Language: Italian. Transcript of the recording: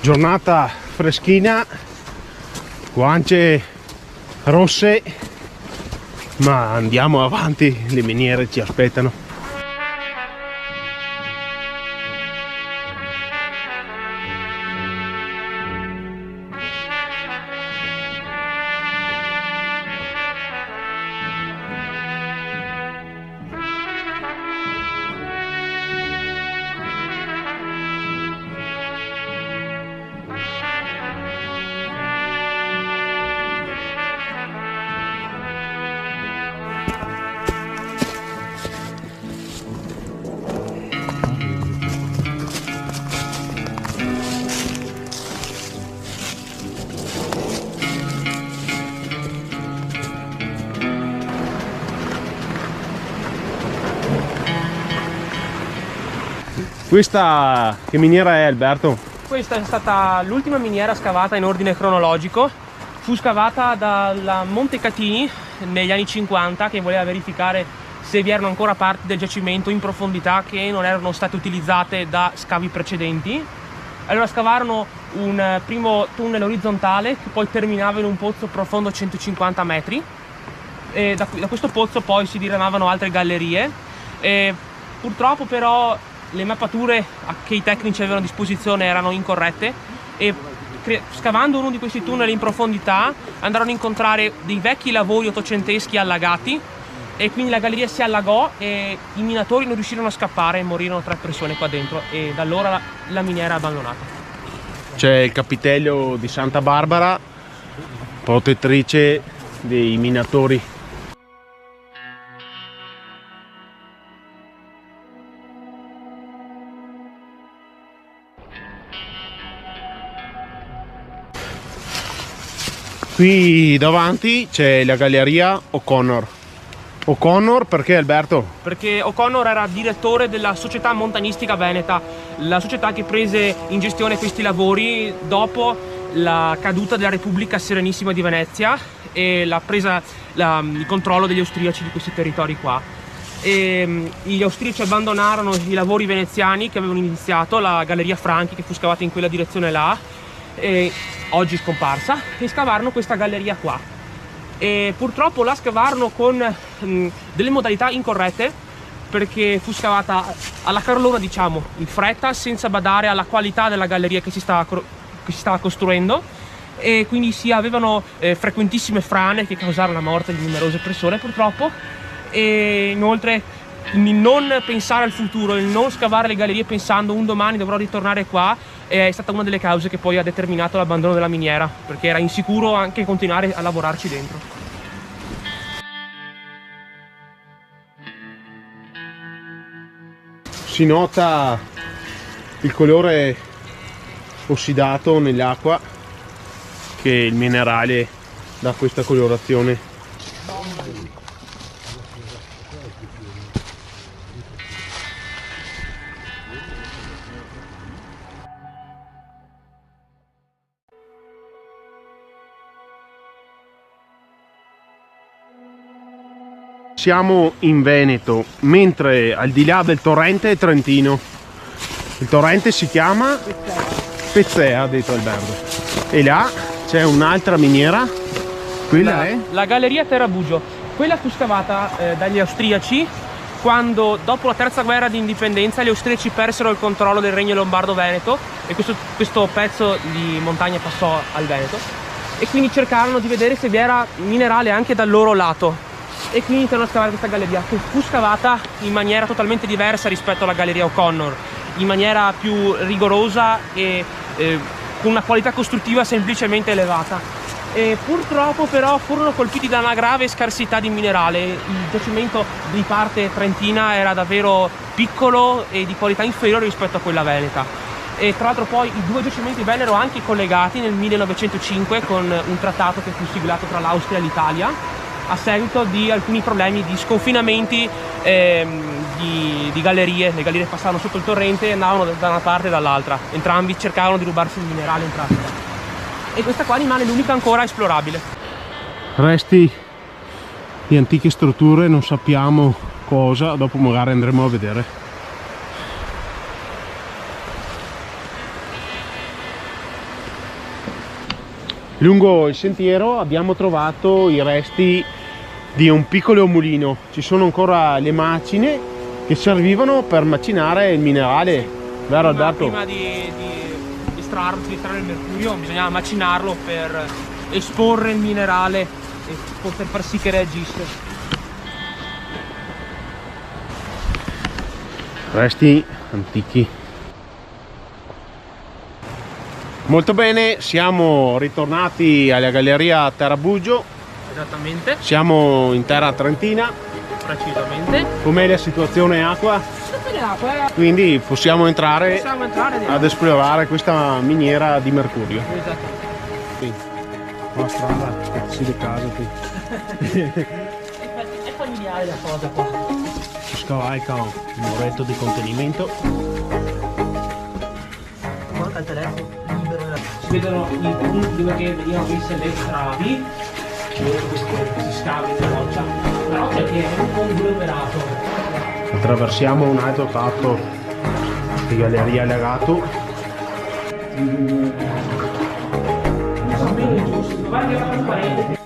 Giornata freschina, guance rosse, ma andiamo avanti, le miniere ci aspettano. Questa che miniera è, Alberto? Questa è stata l'ultima miniera scavata in ordine cronologico. Fu scavata dalla Montecatini negli anni 50, che voleva verificare se vi erano ancora parti del giacimento in profondità che non erano state utilizzate da scavi precedenti. Allora scavarono un primo tunnel orizzontale che poi terminava in un pozzo profondo 150 metri e da questo pozzo poi si diramavano altre gallerie. Purtroppo però le mappature che i tecnici avevano a disposizione erano incorrette e scavando uno di questi tunnel in profondità andarono a incontrare dei vecchi lavori ottocenteschi allagati e quindi la galleria si allagò e i minatori non riuscirono a scappare e morirono 3 persone qua dentro e da allora la miniera è abbandonata. C'è il capitello di Santa Barbara, protettrice dei minatori. Qui davanti c'è la galleria O'Connor. O'Connor perché, Alberto? Perché O'Connor era direttore della Società Montanistica Veneta, la società che prese in gestione questi lavori dopo la caduta della Repubblica Serenissima di Venezia e il controllo degli austriaci di questi territori qua. E gli austriaci abbandonarono i lavori veneziani che avevano iniziato, la Galleria Franchi che fu scavata in quella direzione là, e oggi scomparsa, e scavarono questa galleria qua e purtroppo la scavarono con delle modalità incorrette perché fu scavata alla carlona, diciamo, in fretta, senza badare alla qualità della galleria che si stava costruendo, e quindi si avevano frequentissime frane che causarono la morte di numerose persone purtroppo. E inoltre il non pensare al futuro, il non scavare le gallerie pensando un domani dovrò ritornare qua è stata una delle cause che poi ha determinato l'abbandono della miniera, perché era insicuro anche continuare a lavorarci dentro. Si nota il colore ossidato nell'acqua che il minerale dà questa colorazione. Siamo in Veneto, mentre al di là del torrente è Trentino. Il torrente si chiama Pezzea, ha detto Alberto. E là c'è un'altra miniera. Quella è? La galleria Terrabugio. Quella fu scavata dagli austriaci quando, dopo la terza guerra di indipendenza, gli austriaci persero il controllo del regno lombardo-veneto e questo pezzo di montagna passò al Veneto, e quindi cercarono di vedere se vi era minerale anche dal loro lato. E quindi iniziarono a scavare questa galleria, che fu scavata in maniera totalmente diversa rispetto alla galleria O'Connor, in maniera più rigorosa e con una qualità costruttiva semplicemente elevata. E purtroppo però furono colpiti da una grave scarsità di minerale. Il giacimento di parte trentina era davvero piccolo e di qualità inferiore rispetto a quella veneta. E tra l'altro poi i due giacimenti vennero anche collegati nel 1905 con un trattato che fu siglato tra l'Austria e l'Italia, a seguito di alcuni problemi di sconfinamenti di gallerie. Le gallerie passavano sotto il torrente e andavano da una parte e dall'altra. Entrambi cercavano di rubarsi il minerale in pratica. E questa qua rimane l'unica ancora esplorabile. Resti di antiche strutture, non sappiamo cosa, dopo magari andremo a vedere. Lungo il sentiero abbiamo trovato i resti di un piccolo mulino. Ci sono ancora le macine che servivano per macinare il minerale, vero Alberto? Prima di estrarre il mercurio bisognava macinarlo per esporre il minerale e per far sì che reagisse. Resti antichi. Molto bene, siamo ritornati alla galleria Terrabugio. Esattamente. Siamo in terra trentina. Precisamente. Com'è la situazione acqua? Situazione acqua, Quindi possiamo entrare entrare ad esplorare questa miniera di mercurio. Esattamente. La strada, si di casa qui. È familiare la cosa qua. Scavaica un muretto di contenimento. Guarda il telefono, libero. Si vedono i punti dove venivano viste le travi, questi scavi di roccia. La roccia che è un conglomerato. Attraversiamo un altro tratto di galleria legato. Non so bene giusto, guarda che un parete.